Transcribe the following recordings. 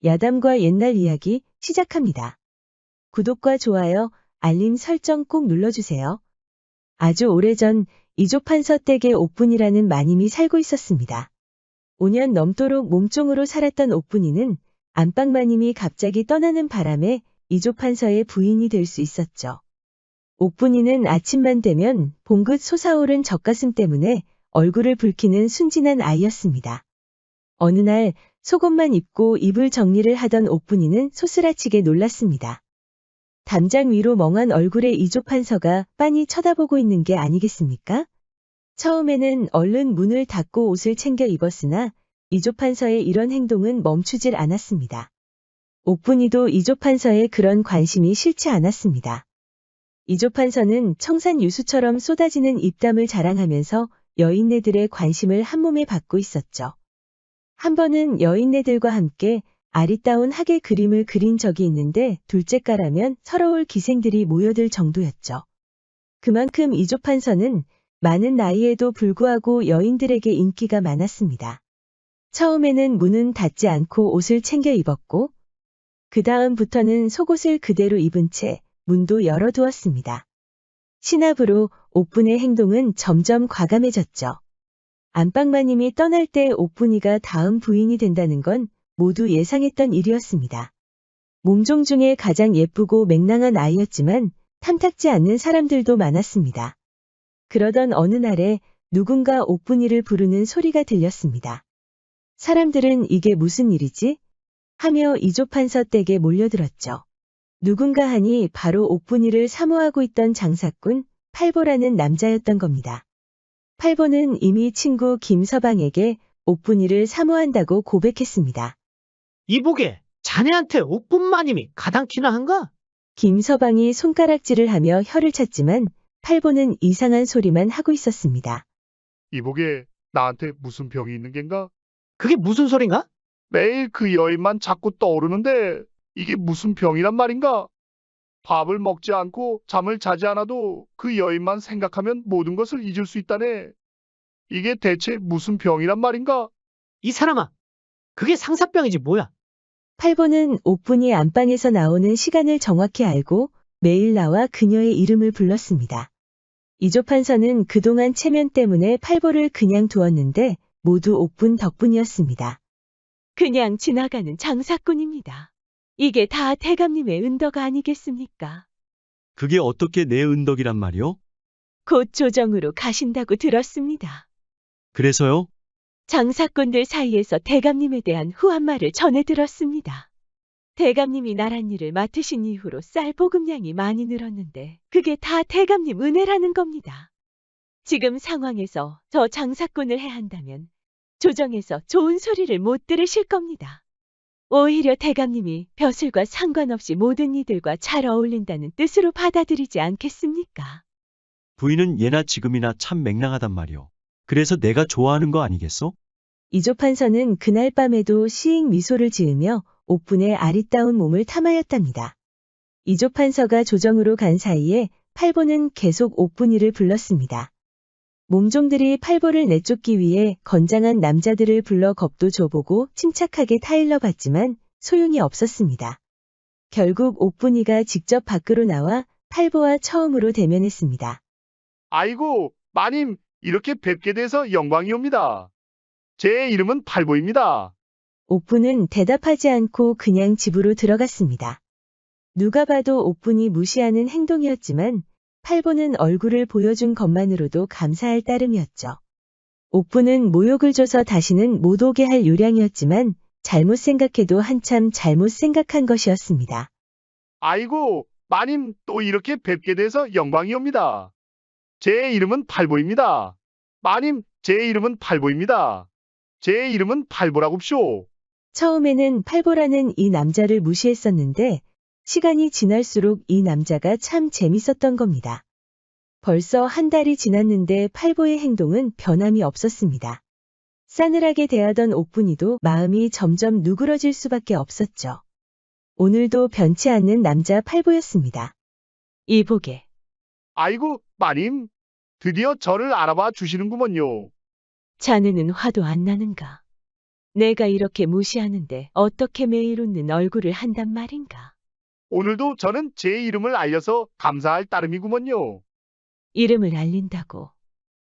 야담과 옛날 이야기 시작합니다. 구독과 좋아요, 알림 설정 꼭 눌러주세요. 아주 오래전 이조판서 댁에 옥분이라는 마님이 살고 있었습니다. 5년 넘도록 몸종으로 살았던 옥분이는 안방마님이 갑자기 떠나는 바람에 이조판서의 부인이 될 수 있었죠. 옥분이는 아침만 되면 봉긋 솟아오른 젖가슴 때문에 얼굴을 붉히는 순진한 아이였습니다. 어느 날 속옷만 입고 이불 정리를 하던 옥분이는 소스라치게 놀랐습니다. 담장 위로 멍한 얼굴의 이조판서가 빤히 쳐다보고 있는 게 아니겠습니까? 처음에는 얼른 문을 닫고 옷을 챙겨 입었으나 이조판서의 이런 행동은 멈추질 않았습니다. 옥분이도 이조판서의 그런 관심이 싫지 않았습니다. 이조판서는 청산 유수처럼 쏟아지는 입담을 자랑하면서 여인네들의 관심을 한몸에 받고 있었죠. 한 번은 여인네들과 함께 아리따운 하계 그림을 그린 적이 있는데 둘째가라면 서러울 기생들이 모여들 정도였죠. 그만큼 이조판서는 많은 나이에도 불구하고 여인들에게 인기가 많았습니다. 처음에는 문은 닫지 않고 옷을 챙겨 입었고 그 다음부터는 속옷을 그대로 입은 채 문도 열어두었습니다. 신압으로 옥분의 행동은 점점 과감해졌죠. 안방마님이 떠날 때 옥분이가 다음 부인이 된다는 건 모두 예상했던 일이었습니다. 몸종 중에 가장 예쁘고 맹랑한 아이였지만 탐탁지 않는 사람들도 많았습니다. 그러던 어느 날에 누군가 옥분이를 부르는 소리가 들렸습니다. 사람들은 이게 무슨 일이지? 하며 이조판서 댁에 몰려들었죠. 누군가 하니 바로 옥분이를 사모하고 있던 장사꾼 팔보라는 남자였던 겁니다. 팔보는 이미 친구 김서방에게 옥분이를 사모한다고 고백했습니다. 이보게, 자네한테 옥분마님이 가당키나 한가? 김서방이 손가락질을 하며 혀를 찼지만 팔보는 이상한 소리만 하고 있었습니다. 이보게, 나한테 무슨 병이 있는 겐가? 그게 무슨 소린가? 매일 그 여인만 자꾸 떠오르는데 이게 무슨 병이란 말인가? 밥을 먹지 않고 잠을 자지 않아도 그 여인만 생각하면 모든 것을 잊을 수 있다네. 이게 대체 무슨 병이란 말인가? 이 사람아, 그게 상사병이지 뭐야? 팔보는 옥분이 안방에서 나오는 시간을 정확히 알고 매일 나와 그녀의 이름을 불렀습니다. 이조판서는 그동안 체면 때문에 팔보를 그냥 두었는데 모두 옥분 덕분이었습니다. 그냥 지나가는 장사꾼입니다. 이게 다 대감님의 은덕 아니겠습니까? 그게 어떻게 내 은덕이란 말이오? 곧 조정으로 가신다고 들었습니다. 그래서요? 장사꾼들 사이에서 대감님에 대한 후한 말을 전해 들었습니다. 대감님이 나란 일을 맡으신 이후로 쌀 보급량이 많이 늘었는데 그게 다 대감님 은혜라는 겁니다. 지금 상황에서 저 장사꾼을 해한다면 조정에서 좋은 소리를 못 들으실 겁니다. 오히려 대감님이 벼슬과 상관없이 모든 이들과 잘 어울린다는 뜻으로 받아들이지 않겠습니까? 부인은 예나 지금이나 참 맹랑하단 말이오. 그래서 내가 좋아하는 거 아니겠소? 이조판서는 그날 밤에도 시익 미소를 지으며 옥분의 아리따운 몸을 탐하였답니다. 이조판서가 조정으로 간 사이에 팔보는 계속 옥분이를 불렀습니다. 몸종들이 팔보를 내쫓기 위해 건장한 남자들을 불러 겁도 줘보고 침착하게 타일러 봤지만 소용이 없었습니다. 결국 옥분이가 직접 밖으로 나와 팔보와 처음으로 대면했습니다. 아이고, 마님, 이렇게 뵙게 돼서 영광이옵니다. 제 이름은 팔보입니다. 옥분은 대답하지 않고 그냥 집으로 들어갔습니다. 누가 봐도 옥분이 무시하는 행동이었지만 팔보는 얼굴을 보여준 것만으로도 감사할 따름이었죠. 옥분은 모욕을 줘서 다시는 못 오게 할 요량이었지만 잘못 생각해도 한참 잘못 생각한 것이었습니다. 아이고, 마님, 또 이렇게 뵙게 돼서 영광이옵니다. 제 이름은 팔보입니다. 마님, 제 이름은 팔보입니다. 제 이름은 팔보라굽쇼. 처음에는 팔보라는 이 남자를 무시했었는데 시간이 지날수록 이 남자가 참 재밌었던 겁니다. 벌써 한 달이 지났는데 팔보의 행동은 변함이 없었습니다. 싸늘하게 대하던 옥분이도 마음이 점점 누그러질 수밖에 없었죠. 오늘도 변치 않는 남자 팔보였습니다. 이보게. 아이고, 마님, 드디어 저를 알아봐 주시는구먼요. 자네는 화도 안 나는가? 내가 이렇게 무시하는데 어떻게 매일 웃는 얼굴을 한단 말인가? 오늘도 저는 제 이름을 알려서 감사할 따름이구먼요. 이름을 알린다고.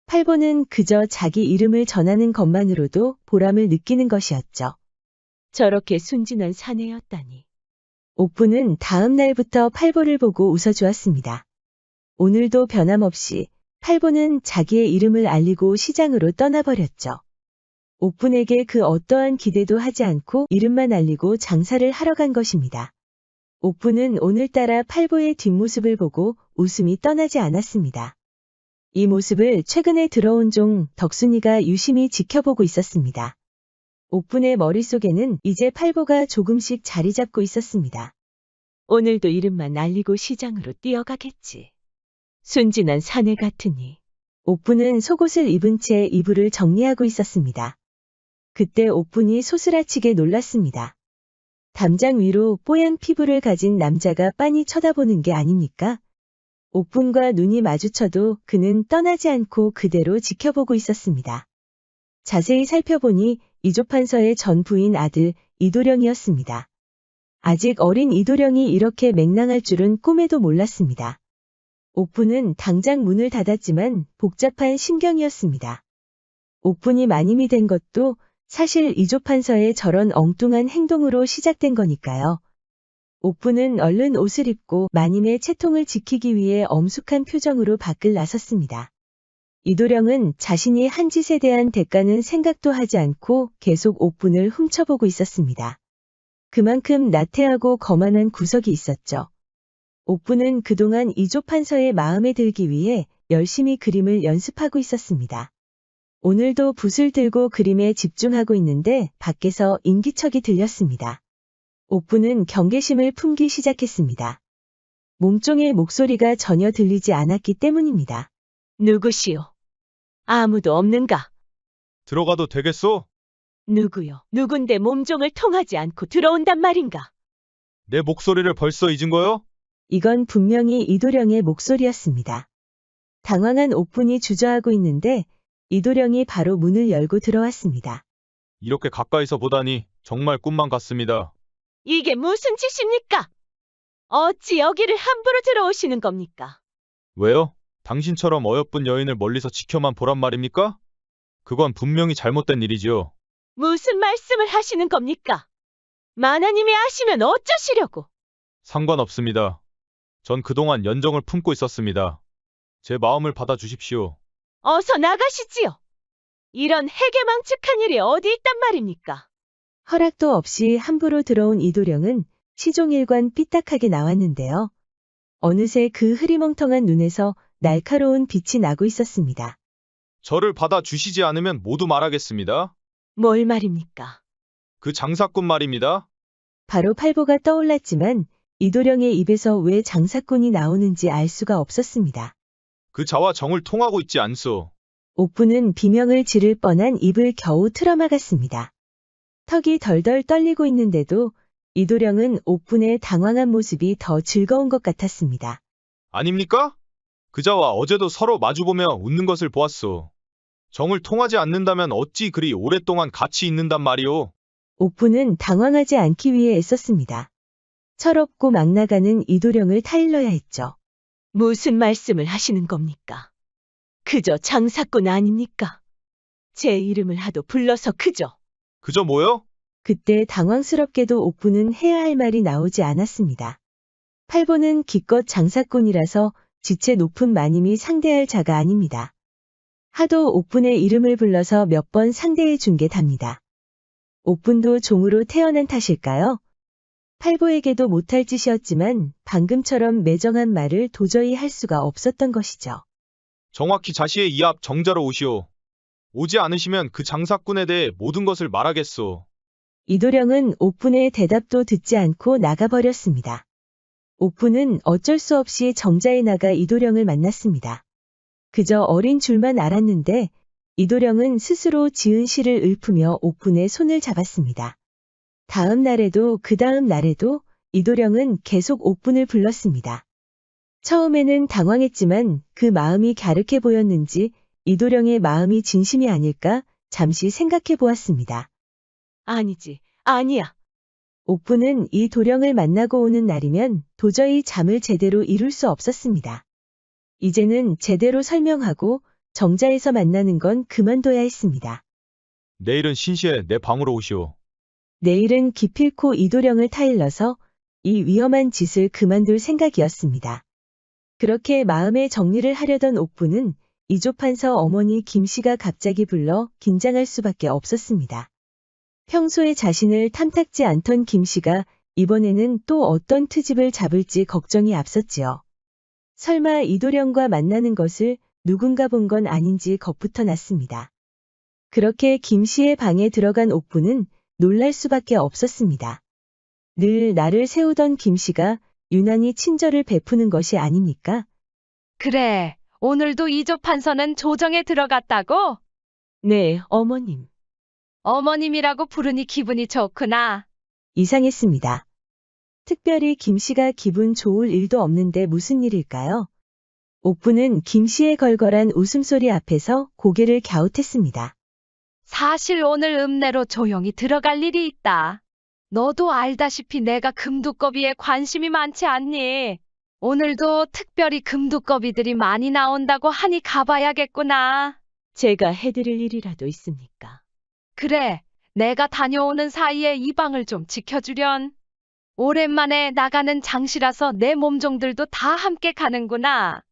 팔보는 그저 자기 이름을 전하는 것만으로도 보람을 느끼는 것이었죠. 저렇게 순진한 사내였다니. 옥부는 다음 날부터 팔보를 보고 웃어주었습니다. 오늘도 변함없이 팔보는 자기의 이름을 알리고 시장으로 떠나버렸죠. 옥분에게 그 어떠한 기대도 하지 않고 이름만 알리고 장사를 하러 간 것입니다. 옥부는 오늘따라 팔보의 뒷모습을 보고 웃음이 떠나지 않았습니다. 이 모습을 최근에 들어온 종 덕순이가 유심히 지켜보고 있었습니다. 옥분의 머릿속에는 이제 팔보가 조금씩 자리 잡고 있었습니다. 오늘도 이름만 알리고 시장으로 뛰어가겠지. 순진한 사내 같으니. 옥분은 속옷을 입은 채 이불을 정리하고 있었습니다. 그때 옥분이 소스라치게 놀랐습니다. 담장 위로 뽀얀 피부를 가진 남자가 빤히 쳐다보는 게 아닙니까? 옥분과 눈이 마주쳐도 그는 떠나지 않고 그대로 지켜보고 있었습니다. 자세히 살펴보니 이조판서의 전 부인 아들 이도령이었습니다. 아직 어린 이도령이 이렇게 맹랑할 줄은 꿈에도 몰랐습니다. 옥분은 당장 문을 닫았지만 복잡한 심경이었습니다. 옥분이 마님이 된 것도 사실 이조판서의 저런 엉뚱한 행동으로 시작된 거니까요. 옥분은 얼른 옷을 입고 마님의 채통을 지키기 위해 엄숙한 표정으로 밖을 나섰습니다. 이도령은 자신이 한 짓에 대한 대가는 생각도 하지 않고 계속 옥분을 훔쳐보고 있었습니다. 그만큼 나태하고 거만한 구석이 있었죠. 옥분은 그동안 이조판서의 마음에 들기 위해 열심히 그림을 연습하고 있었습니다. 오늘도 붓을 들고 그림에 집중하고 있는데 밖에서 인기척이 들렸습니다. 옥분은 경계심을 품기 시작했습니다. 몸종의 목소리가 전혀 들리지 않았기 때문입니다. 누구시오? 아무도 없는가? 들어가도 되겠소? 누구요? 누군데 몸종을 통하지 않고 들어온단 말인가? 내 목소리를 벌써 잊은 거요? 이건 분명히 이도령의 목소리였습니다. 당황한 옥분이 주저하고 있는데 이도령이 바로 문을 열고 들어왔습니다. 이렇게 가까이서 보다니 정말 꿈만 같습니다. 이게 무슨 짓입니까? 어찌 여기를 함부로 들어오시는 겁니까? 왜요? 당신처럼 어여쁜 여인을 멀리서 지켜만 보란 말입니까? 그건 분명히 잘못된 일이지요. 무슨 말씀을 하시는 겁니까? 마나님이 아시면 어쩌시려고? 상관없습니다. 전 그동안 연정을 품고 있었습니다. 제 마음을 받아주십시오. 어서 나가시지요. 이런 해괴망측한 일이 어디 있단 말입니까? 허락도 없이 함부로 들어온 이도령은 시종일관 삐딱하게 나왔는데요. 어느새 그 흐리멍텅한 눈에서 날카로운 빛이 나고 있었습니다. 저를 받아주시지 않으면 모두 말하겠습니다. 뭘 말입니까? 그 장사꾼 말입니다. 바로 팔보가 떠올랐지만 이도령의 입에서 왜 장사꾼이 나오는지 알 수가 없었습니다. 그 자와 정을 통하고 있지 않소. 옥부는 비명을 지를 뻔한 입을 겨우 틀어막았습니다. 턱이 덜덜 떨리고 있는데도 이도령은 옥분의 당황한 모습이 더 즐거운 것 같았습니다. 아닙니까? 그 자와 어제도 서로 마주보며 웃는 것을 보았소. 정을 통하지 않는다면 어찌 그리 오랫동안 같이 있는단 말이오. 옥부는 당황하지 않기 위해 애썼습니다. 철없고 막 나가는 이도령을 타일러야 했죠. 무슨 말씀을 하시는 겁니까? 그저 장사꾼 아닙니까? 제 이름을 하도 불러서 그저. 그저 뭐요? 그때 당황스럽게도 옥부는 해야 할 말이 나오지 않았습니다. 팔보는 기껏 장사꾼이라서 지체 높은 마님이 상대할 자가 아닙니다. 하도 옥분의 이름을 불러서 몇 번 상대해 준 게 답니다. 옥분도 종으로 태어난 탓일까요? 팔보에게도 못할 짓이었지만 방금처럼 매정한 말을 도저히 할 수가 없었던 것이죠. 정확히 자시의 이 앞 정자로 오시오. 오지 않으시면 그 장사꾼에 대해 모든 것을 말하겠소. 이도령은 옥분의 대답도 듣지 않고 나가버렸습니다. 옥분은 어쩔 수 없이 정자에 나가 이도령을 만났습니다. 그저 어린 줄만 알았는데 이도령은 스스로 지은 시를 읊으며 옥분의 손을 잡았습니다. 다음 날에도 그 다음 날에도 이도령은 계속 옥분을 불렀습니다. 처음에는 당황했지만 그 마음이 갸륵해 보였는지 이도령의 마음이 진심이 아닐까 잠시 생각해 보았습니다. 아니지, 아니야. 옥부는 이 도령을 만나고 오는 날이면 도저히 잠을 제대로 이룰 수 없었습니다. 이제는 제대로 설명하고 정자에서 만나는 건 그만둬야 했습니다. 내일은 신시에 내 방으로 오시오. 내일은 기필코 이도령을 타일러서 이 위험한 짓을 그만둘 생각이었습니다. 그렇게 마음의 정리를 하려던 옥부는 이조판서 어머니 김씨가 갑자기 불러 긴장할 수밖에 없었습니다. 평소에 자신을 탐탁지 않던 김씨가 이번에는 또 어떤 트집을 잡을지 걱정이 앞섰지요. 설마 이도령과 만나는 것을 누군가 본 건 아닌지 겁부터 났습니다. 그렇게 김씨의 방에 들어간 옥부는 놀랄 수밖에 없었습니다. 늘 나를 세우던 김씨가 유난히 친절을 베푸는 것이 아닙니까? 그래, 오늘도 이조 판서는 조정에 들어갔다고? 네, 어머님. 어머님이라고 부르니 기분이 좋구나. 이상했습니다. 특별히 김씨가 기분 좋을 일도 없는데 무슨 일일까요? 옥부는 김씨의 걸걸한 웃음소리 앞에서 고개를 갸웃했습니다. 사실 오늘 읍내로 조용히 들어갈 일이 있다. 너도 알다시피 내가 금두꺼비에 관심이 많지 않니? 오늘도 특별히 금두꺼비들이 많이 나온다고 하니 가봐야겠구나. 제가 해드릴 일이라도 있습니까? 그래, 내가 다녀오는 사이에 이 방을 좀 지켜주련. 오랜만에 나가는 장시라서 내 몸종들도 다 함께 가는구나.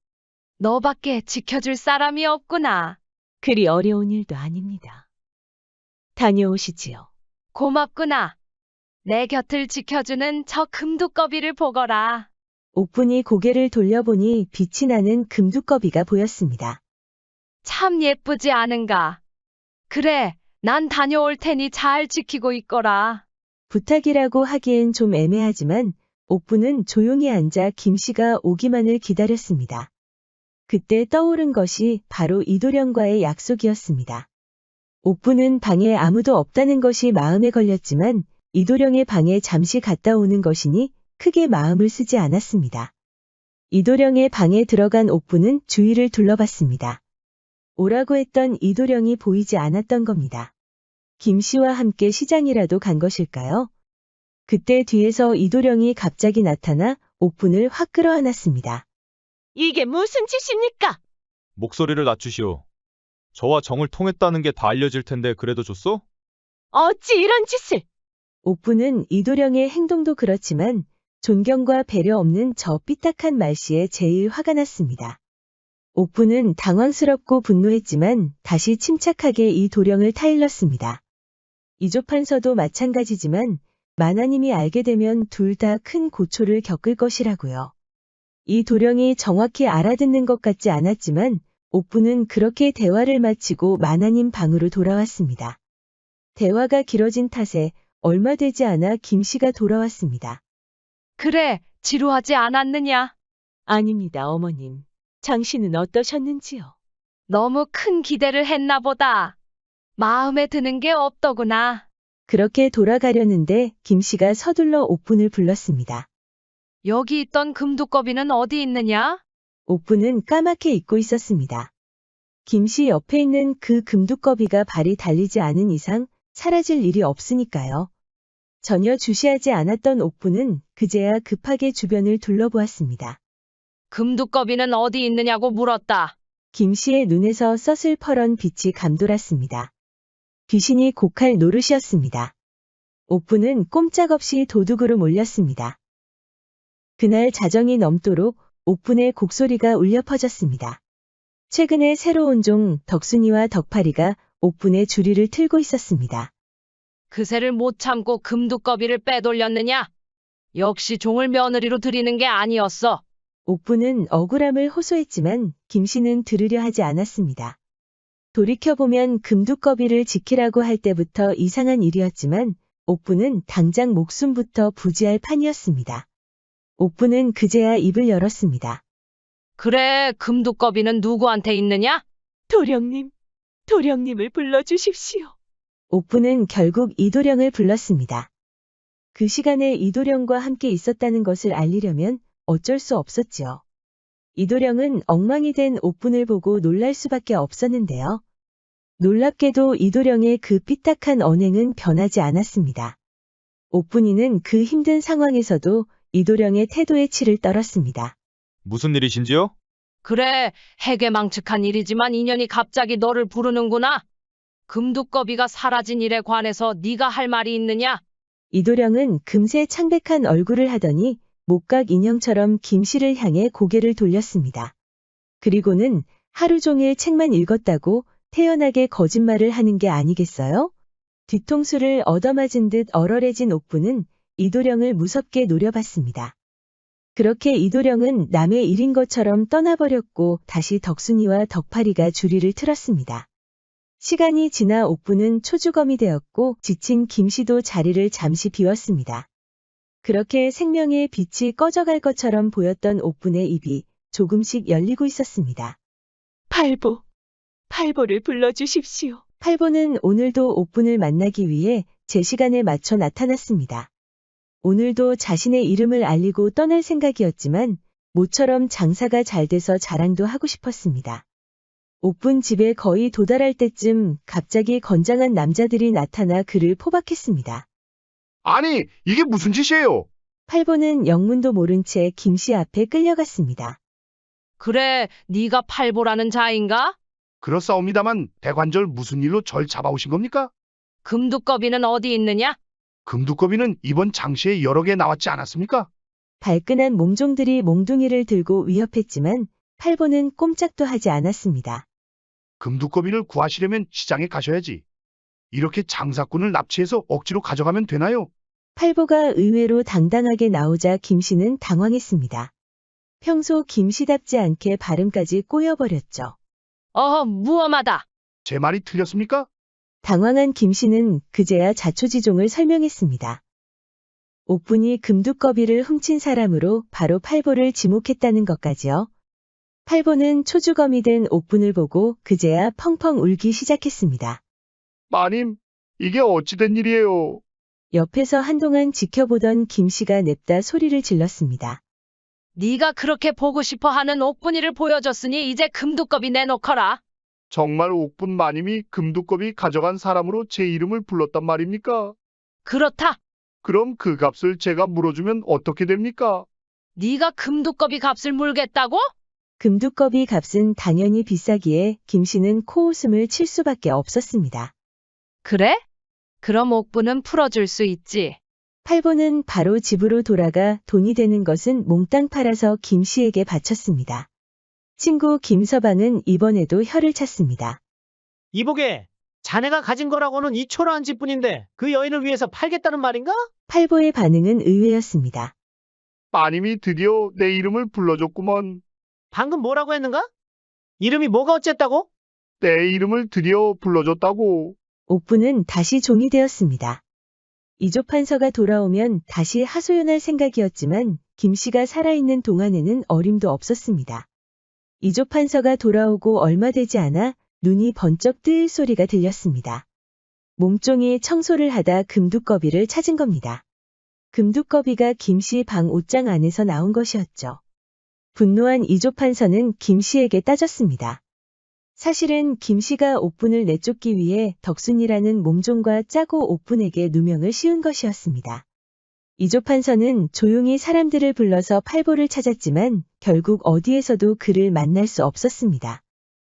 너밖에 지켜줄 사람이 없구나. 그리 어려운 일도 아닙니다. 다녀오시지요. 고맙구나. 내 곁을 지켜주는 저 금두꺼비를 보거라. 옥분이 고개를 돌려보니 빛이 나는 금두꺼비가 보였습니다. 참 예쁘지 않은가? 그래, 난 다녀올 테니 잘 지키고 있거라. 부탁이라고 하기엔 좀 애매하지만 옥부는 조용히 앉아 김씨가 오기만을 기다렸습니다. 그때 떠오른 것이 바로 이도령과의 약속이었습니다. 옥부는 방에 아무도 없다는 것이 마음에 걸렸지만 이도령의 방에 잠시 갔다 오는 것이니 크게 마음을 쓰지 않았습니다. 이도령의 방에 들어간 옥부는 주위를 둘러봤습니다. 오라고 했던 이도령이 보이지 않았던 겁니다. 김씨와 함께 시장이라도 간 것일까요? 그때 뒤에서 이도령이 갑자기 나타나 옥분을 확 끌어안았습니다. 이게 무슨 짓입니까? 목소리를 낮추시오. 저와 정을 통했다는 게 다 알려질 텐데 그래도 좋소? 어찌 이런 짓을! 옥부는 이도령의 행동도 그렇지만 존경과 배려 없는 저 삐딱한 말씨에 제일 화가 났습니다. 옥부는 당황스럽고 분노했지만 다시 침착하게 이 도령을 타일렀습니다. 이조판서도 마찬가지지만 마나님이 알게 되면 둘 다 큰 고초를 겪을 것이라고요. 이 도령이 정확히 알아듣는 것 같지 않았지만 옥부는 그렇게 대화를 마치고 마나님 방으로 돌아왔습니다. 대화가 길어진 탓에 얼마 되지 않아 김씨가 돌아왔습니다. 그래, 지루하지 않았느냐? 아닙니다, 어머님. 장씨는 어떠셨는지요? 너무 큰 기대를 했나 보다. 마음에 드는 게 없더구나. 그렇게 돌아가려는데 김씨가 서둘러 옥분을 불렀습니다. 여기 있던 금두꺼비는 어디 있느냐? 옥분은 까맣게 잊고 있었습니다. 김씨 옆에 있는 그 금두꺼비가 발이 달리지 않은 이상 사라질 일이 없으니까요. 전혀 주시하지 않았던 옥분은 그제야 급하게 주변을 둘러보았습니다. 금두꺼비는 어디 있느냐고 물었다. 김씨의 눈에서 써슬퍼런 빛이 감돌았습니다. 귀신이 곡할 노릇이었습니다. 옥부는 꼼짝없이 도둑으로 몰렸습니다. 그날 자정이 넘도록 옥분의 곡소리가 울려 퍼졌습니다. 최근에 새로 온 종 덕순이와 덕파리가 옥분의 주리를 틀고 있었습니다. 그새를 못 참고 금두꺼비를 빼돌렸느냐? 역시 종을 며느리로 들이는 게 아니었어. 옥부는 억울함을 호소했지만 김씨는 들으려 하지 않았습니다. 돌이켜보면 금두꺼비를 지키라고 할 때부터 이상한 일이었지만 옥부는 당장 목숨부터 부지할 판이었습니다. 옥부는 그제야 입을 열었습니다. 그래, 금두꺼비는 누구한테 있느냐? 도령님, 도령님을 불러주십시오. 옥부는 결국 이도령을 불렀습니다. 그 시간에 이도령과 함께 있었다는 것을 알리려면 어쩔 수 없었지요. 이도령은 엉망이 된 옥분을 보고 놀랄 수밖에 없었는데요. 놀랍게도 이도령의 그 삐딱한 언행은 변하지 않았습니다. 옥분이는 그 힘든 상황에서도 이도령의 태도에 치를 떨었습니다. 무슨 일이신지요? 그래, 해괴망측한 일이지만 인연이 갑자기 너를 부르는구나. 금두꺼비가 사라진 일에 관해서 네가 할 말이 있느냐? 이도령은 금세 창백한 얼굴을 하더니 목각 인형처럼 김씨를 향해 고개를 돌렸습니다. 그리고는 하루 종일 책만 읽었다고 태연하게 거짓말을 하는 게 아니겠어요? 뒤통수를 얻어맞은 듯 얼얼해진 옥부는 이도령을 무섭게 노려봤습니다. 그렇게 이도령은 남의 일인 것처럼 떠나버렸고 다시 덕순이와 덕파리가 주리를 틀었습니다. 시간이 지나 옥부는 초주검이 되었고 지친 김씨도 자리를 잠시 비웠습니다. 그렇게 생명의 빛이 꺼져갈 것처럼 보였던 옥분의 입이 조금씩 열리고 있었습니다. 팔보를 불러주십시오. 팔보는 오늘도 옥분을 만나기 위해 제 시간에 맞춰 나타났습니다. 오늘도 자신의 이름을 알리고 떠날 생각이었지만 모처럼 장사가 잘 돼서 자랑도 하고 싶었습니다. 옥분 집에 거의 도달할 때쯤 갑자기 건장한 남자들이 나타나 그를 포박했습니다. 아니, 이게 무슨 짓이에요? 팔보는 영문도 모른 채 김씨 앞에 끌려갔습니다. 그래, 네가 팔보라는 자인가? 그렇사옵니다만 대관절 무슨 일로 절 잡아오신 겁니까? 금두꺼비는 어디 있느냐? 금두꺼비는 이번 장시에 여러 개 나왔지 않았습니까? 발끈한 몸종들이 몽둥이를 들고 위협했지만 팔보는 꼼짝도 하지 않았습니다. 금두꺼비를 구하시려면 시장에 가셔야지. 이렇게 장사꾼을 납치해서 억지로 가져가면 되나요? 팔보가 의외로 당당하게 나오자 김씨는 당황했습니다. 평소 김씨답지 않게 발음까지 꼬여버렸죠. 무엄하다. 제 말이 틀렸습니까? 당황한 김씨는 그제야 자초지종을 설명했습니다. 옥분이 금두꺼비를 훔친 사람으로 바로 팔보를 지목했다는 것까지요. 팔보는 초주검이 된 옥분을 보고 그제야 펑펑 울기 시작했습니다. 마님, 이게 어찌된 일이에요? 옆에서 한동안 지켜보던 김씨가 냅다 소리를 질렀습니다. 네가 그렇게 보고 싶어 하는 옥분이를 보여줬으니 이제 금두꺼비 내놓거라. 정말 옥분 마님이 금두꺼비 가져간 사람으로 제 이름을 불렀단 말입니까? 그렇다. 그럼 그 값을 제가 물어주면 어떻게 됩니까? 네가 금두꺼비 값을 물겠다고? 금두꺼비 값은 당연히 비싸기에 김씨는 코웃음을 칠 수밖에 없었습니다. 그래? 그럼 옥분은 풀어줄 수 있지. 팔보는 바로 집으로 돌아가 돈이 되는 것은 몽땅 팔아서 김씨에게 바쳤습니다. 친구 김서방은 이번에도 혀를 찼습니다. 이보게, 자네가 가진 거라고는 이 초라한 집뿐인데 그 여인을 위해서 팔겠다는 말인가? 팔보의 반응은 의외였습니다. 마님이 드디어 내 이름을 불러줬구먼. 방금 뭐라고 했는가? 이름이 뭐가 어쨌다고? 내 이름을 드디어 불러줬다고. 옥부는 다시 종이 되었습니다. 이조판서가 돌아오면 다시 하소연할 생각이었지만 김씨가 살아있는 동안에는 어림도 없었습니다. 이조판서가 돌아오고 얼마 되지 않아 눈이 번쩍 뜨일 소리가 들렸습니다. 몸종이 청소를 하다 금두꺼비를 찾은 겁니다. 금두꺼비가 김씨 방 옷장 안에서 나온 것이었죠. 분노한 이조판서는 김씨에게 따졌습니다. 사실은 김씨가 옥분을 내쫓기 위해 덕순이라는 몸종과 짜고 옥분에게 누명을 씌운 것이었습니다. 이조판서는 조용히 사람들을 불러서 팔보를 찾았지만 결국 어디에서도 그를 만날 수 없었습니다.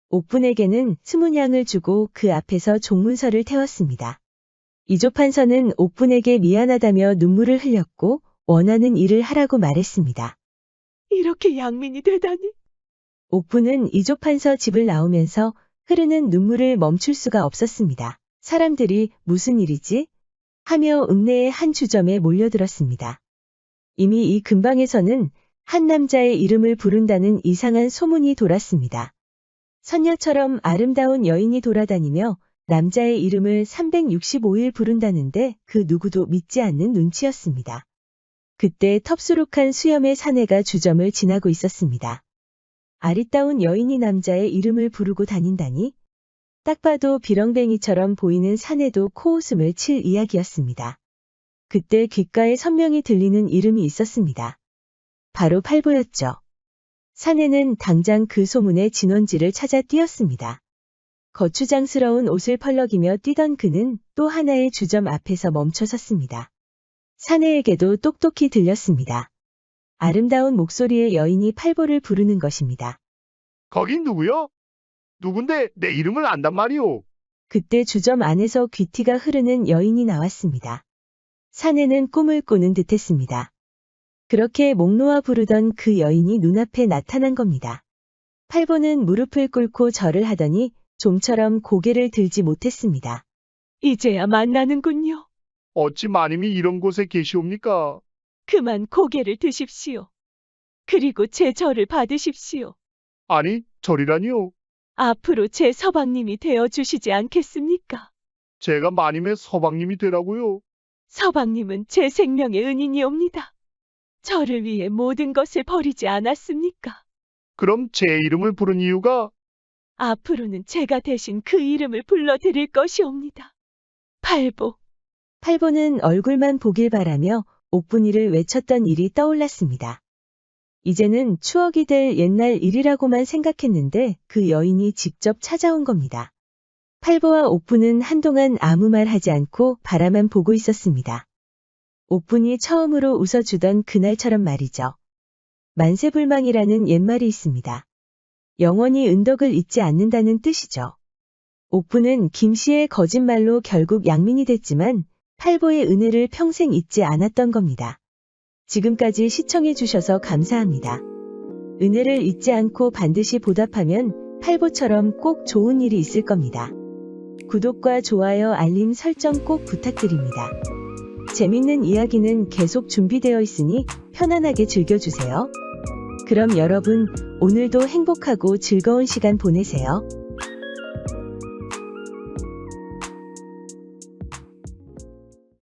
옥분에게는 스문양을 주고 그 앞에서 종문서를 태웠습니다. 이조판서는 옥분에게 미안하다며 눈물을 흘렸고 원하는 일을 하라고 말했습니다. 이렇게 양민이 되다니. 옥부는 이조판서 집을 나오면서 흐르는 눈물을 멈출 수가 없었습니다. 사람들이 무슨 일이지? 하며 읍내의 한 주점에 몰려들었습니다. 이미 이 근방에서는 한 남자의 이름을 부른다는 이상한 소문이 돌았습니다. 선녀처럼 아름다운 여인이 돌아다니며 남자의 이름을 365일 부른다는데 그 누구도 믿지 않는 눈치였습니다. 그때 텁수룩한 수염의 사내가 주점을 지나고 있었습니다. 아리따운 여인이 남자의 이름을 부르고 다닌다니? 딱 봐도 비렁뱅이처럼 보이는 사내도 코웃음을 칠 이야기였습니다. 그때 귓가에 선명히 들리는 이름이 있었습니다. 바로 팔보였죠. 사내는 당장 그 소문의 진원지를 찾아 뛰었습니다. 거추장스러운 옷을 펄럭이며 뛰던 그는 또 하나의 주점 앞에서 멈춰 섰습니다. 사내에게도 똑똑히 들렸습니다. 아름다운 목소리의 여인이 팔보를 부르는 것입니다. 거긴 누구요? 누군데 내 이름을 안단 말이오? 그때 주점 안에서 귀티가 흐르는 여인이 나왔습니다. 사내는 꿈을 꾸는 듯했습니다. 그렇게 목 놓아 부르던 그 여인이 눈앞에 나타난 겁니다. 팔보는 무릎을 꿇고 절을 하더니 좀처럼 고개를 들지 못했습니다. 이제야 만나는군요. 어찌 마님이 이런 곳에 계시옵니까? 그만 고개를 드십시오. 그리고 제 절을 받으십시오. 아니, 절이라니요. 앞으로 제 서방님이 되어 주시지 않겠습니까? 제가 마님의 서방님이 되라고요. 서방님은 제 생명의 은인이옵니다. 저를 위해 모든 것을 버리지 않았습니까? 그럼 제 이름을 부른 이유가 앞으로는 제가 대신 그 이름을 불러드릴 것이옵니다. 팔보. 팔보는 얼굴만 보길 바라며 옥분이를 외쳤던 일이 떠올랐습니다. 이제는 추억이 될 옛날 일이라고만 생각했는데 그 여인이 직접 찾아온 겁니다. 팔보와 옥분은 한동안 아무 말 하지 않고 바라만 보고 있었습니다. 옥분이 처음으로 웃어주던 그날처럼 말이죠. 만세불망이라는 옛말이 있습니다. 영원히 은덕을 잊지 않는다는 뜻이죠. 옥분은 김씨의 거짓말로 결국 양민이 됐지만 팔보의 은혜를 평생 잊지 않았던 겁니다. 지금까지 시청해주셔서 감사합니다. 은혜를 잊지 않고 반드시 보답하면 팔보처럼 꼭 좋은 일이 있을 겁니다. 구독과 좋아요, 알림 설정 꼭 부탁드립니다. 재밌는 이야기는 계속 준비되어 있으니 편안하게 즐겨주세요. 그럼 여러분, 오늘도 행복하고 즐거운 시간 보내세요.